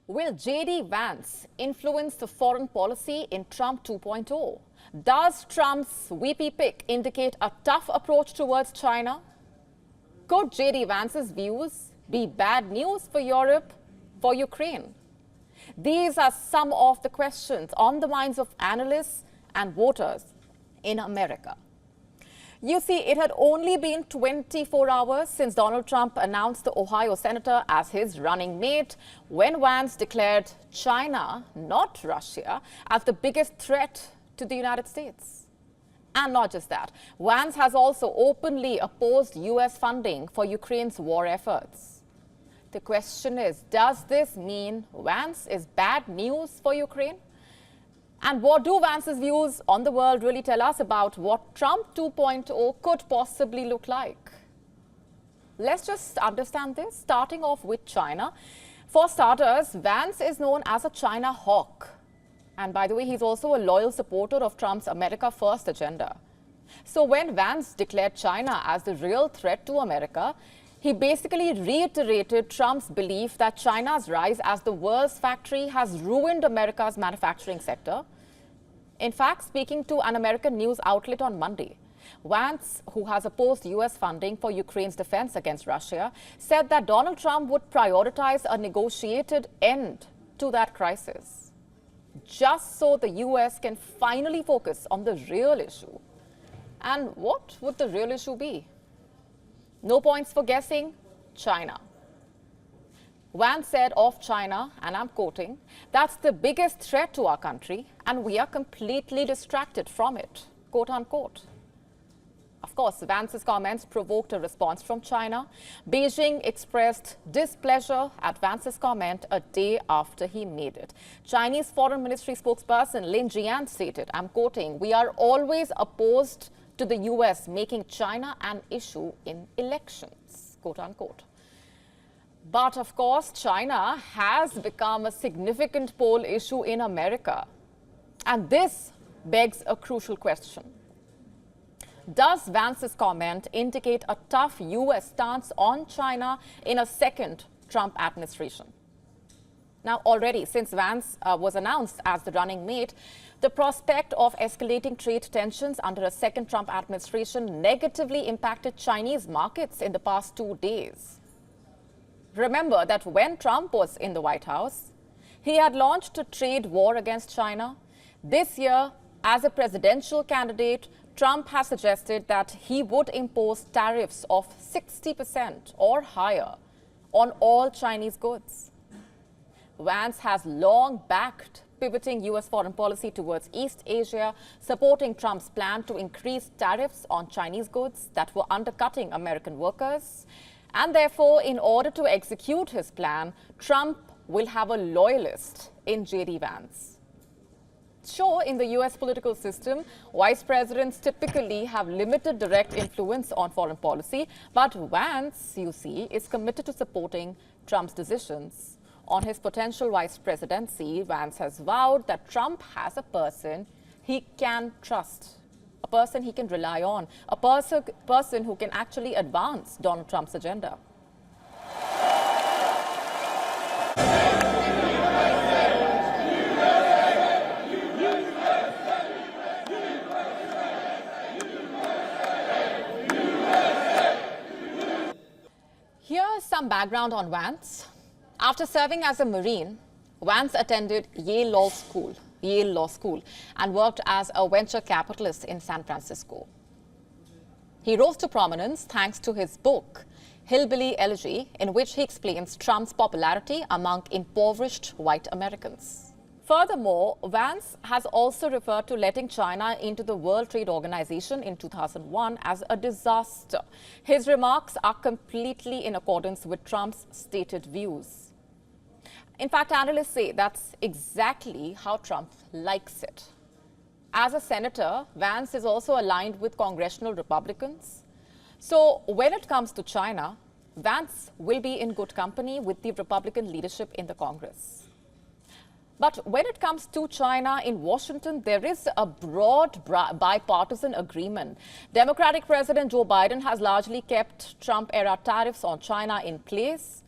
Will J.D. Vance influence the foreign policy in Trump 2.0? Does Trump's VP pick indicate a tough approach towards China? Could J.D. Vance's views be bad news for Europe, for Ukraine? These are some of the questions on the minds of analysts and voters in America. You see, it had only been 24 hours since Donald Trump announced the Ohio senator as his running mate when Vance declared China, not Russia, as the biggest threat to the United States. And not just that, Vance has also openly opposed U.S. funding for Ukraine's war efforts. The question is, does this mean Vance is bad news for Ukraine? And what do Vance's views on the world really tell us about what Trump 2.0 could possibly look like? Let's just understand this, starting off with China. For starters, Vance is known as a China hawk. And by the way, he's also a loyal supporter of Trump's America First agenda. So when Vance declared China as the real threat to America, he basically reiterated Trump's belief that China's rise as the world's factory has ruined America's manufacturing sector. In fact, speaking to an American news outlet on Monday, Vance, who has opposed U.S. funding for Ukraine's defense against Russia, said that Donald Trump would prioritize a negotiated end to that crisis, just so the U.S. can finally focus on the real issue. And what would the real issue be? No points for guessing, China. Vance said of China, and I'm quoting, "That's the biggest threat to our country, and we are completely distracted from it," quote unquote. Of course, Vance's comments provoked a response from China. Beijing expressed displeasure at Vance's comment a day after he made it. Chinese Foreign Ministry spokesperson Lin Jian stated, I'm quoting, "We are always opposed to the U.S. making China an issue in elections," quote unquote. But of course, China has become a significant poll issue in America. And this begs a crucial question. Does Vance's comment indicate a tough U.S. stance on China in a second Trump administration? Now, already since Vance was announced as the running mate, the prospect of escalating trade tensions under a second Trump administration negatively impacted Chinese markets in the past 2 days. Remember that when Trump was in the White House, he had launched a trade war against China. This year, as a presidential candidate, Trump has suggested that he would impose tariffs of 60% or higher on all Chinese goods. Vance has long backed pivoting U.S. foreign policy towards East Asia, supporting Trump's plan to increase tariffs on Chinese goods that were undercutting American workers. And therefore, in order to execute his plan, Trump will have a loyalist in J.D. Vance. Sure, in the U.S. political system, vice presidents typically have limited direct influence on foreign policy, but Vance, you see, is committed to supporting Trump's decisions. On his potential vice presidency, Vance has vowed that Trump has a person he can trust, a person he can rely on, a person who can actually advance Donald Trump's agenda. Here's some background on Vance. After serving as a Marine, Vance attended Yale Law School, and worked as a venture capitalist in San Francisco. He rose to prominence thanks to his book, Hillbilly Elegy, in which he explains Trump's popularity among impoverished white Americans. Furthermore, Vance has also referred to letting China into the World Trade Organization in 2001 as a disaster. His remarks are completely in accordance with Trump's stated views. In fact, analysts say that's exactly how Trump likes it. As a senator, Vance is also aligned with congressional Republicans. So when it comes to China, Vance will be in good company with the Republican leadership in the Congress. But when it comes to China in Washington, there is a broad bipartisan agreement. Democratic President Joe Biden has largely kept Trump-era tariffs on China in place.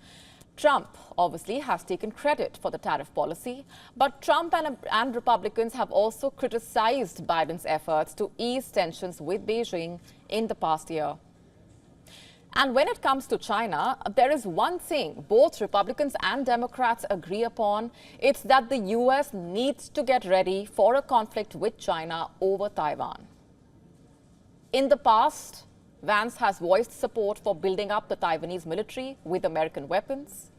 Trump obviously has taken credit for the tariff policy, but Trump and Republicans have also criticized Biden's efforts to ease tensions with Beijing in the past year. And when it comes to China, there is one thing both Republicans and Democrats agree upon. It's that the US needs to get ready for a conflict with China over Taiwan. In the past, Vance has voiced support for building up the Taiwanese military with American weapons.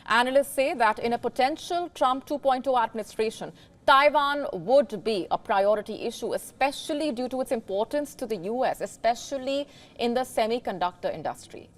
Analysts say that in a potential Trump 2.0 administration, Taiwan would be a priority issue, especially due to its importance to the US, especially in the semiconductor industry.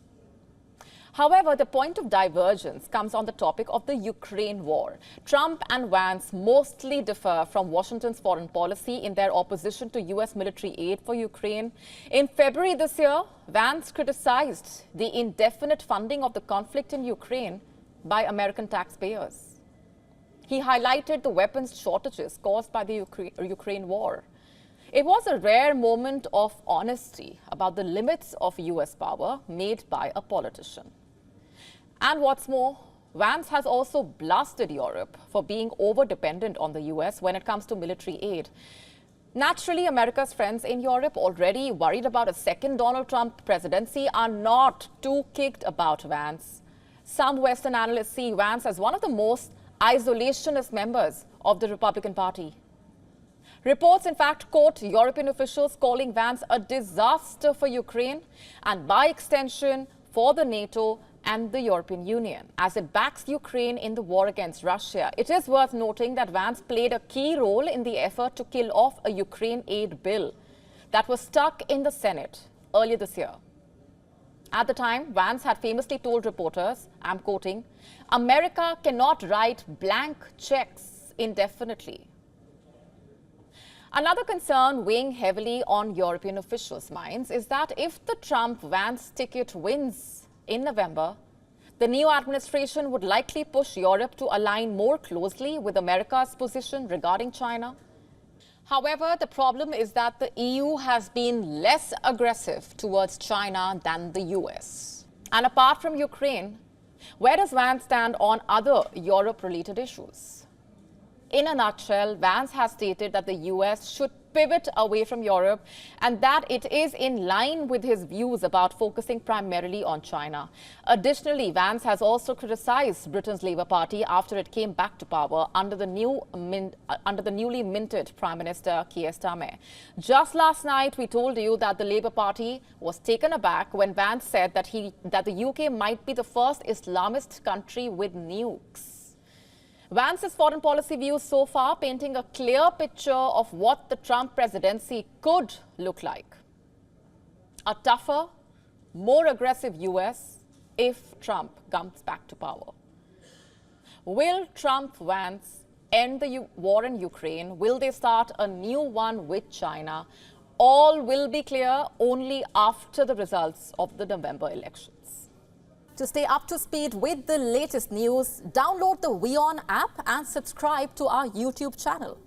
However, the point of divergence comes on the topic of the Ukraine war. Trump and Vance mostly differ from Washington's foreign policy in their opposition to US military aid for Ukraine. In February this year, Vance criticized the indefinite funding of the conflict in Ukraine by American taxpayers. He highlighted the weapons shortages caused by the Ukraine war. It was a rare moment of honesty about the limits of US power made by a politician. And what's more, Vance has also blasted Europe for being over-dependent on the US when it comes to military aid. Naturally, America's friends in Europe, already worried about a second Donald Trump presidency, are not too kicked about Vance. Some Western analysts see Vance as one of the most isolationist members of the Republican Party. Reports, in fact, quote European officials calling Vance a disaster for Ukraine and, by extension, for the NATO and the European Union, as it backs Ukraine in the war against Russia. It is worth noting that Vance played a key role in the effort to kill off a Ukraine aid bill that was stuck in the Senate earlier this year. At the time, Vance had famously told reporters, I'm quoting, "America cannot write blank checks indefinitely." Another concern weighing heavily on European officials' minds is that if the Trump-Vance ticket wins in November, the new administration would likely push Europe to align more closely with America's position regarding China. However, the problem is that the EU has been less aggressive towards China than the US. And apart from Ukraine, where does Vance stand on other Europe-related issues? In a nutshell, Vance has stated that the US should pivot away from Europe and that it is in line with his views about focusing primarily on China. Additionally, Vance has also criticized Britain's Labour Party after it came back to power under the newly minted Prime Minister Keir Starmer. Just last night, we told you that the Labour Party was taken aback when Vance said that the UK might be the first Islamist country with nukes. Vance's foreign policy views so far painting a clear picture of what the Trump presidency could look like. A tougher, more aggressive US if Trump comes back to power. Will Trump-Vance end the war in Ukraine? Will they start a new one with China? All will be clear only after the results of the November elections. To stay up to speed with the latest news, download the WION app and subscribe to our YouTube channel.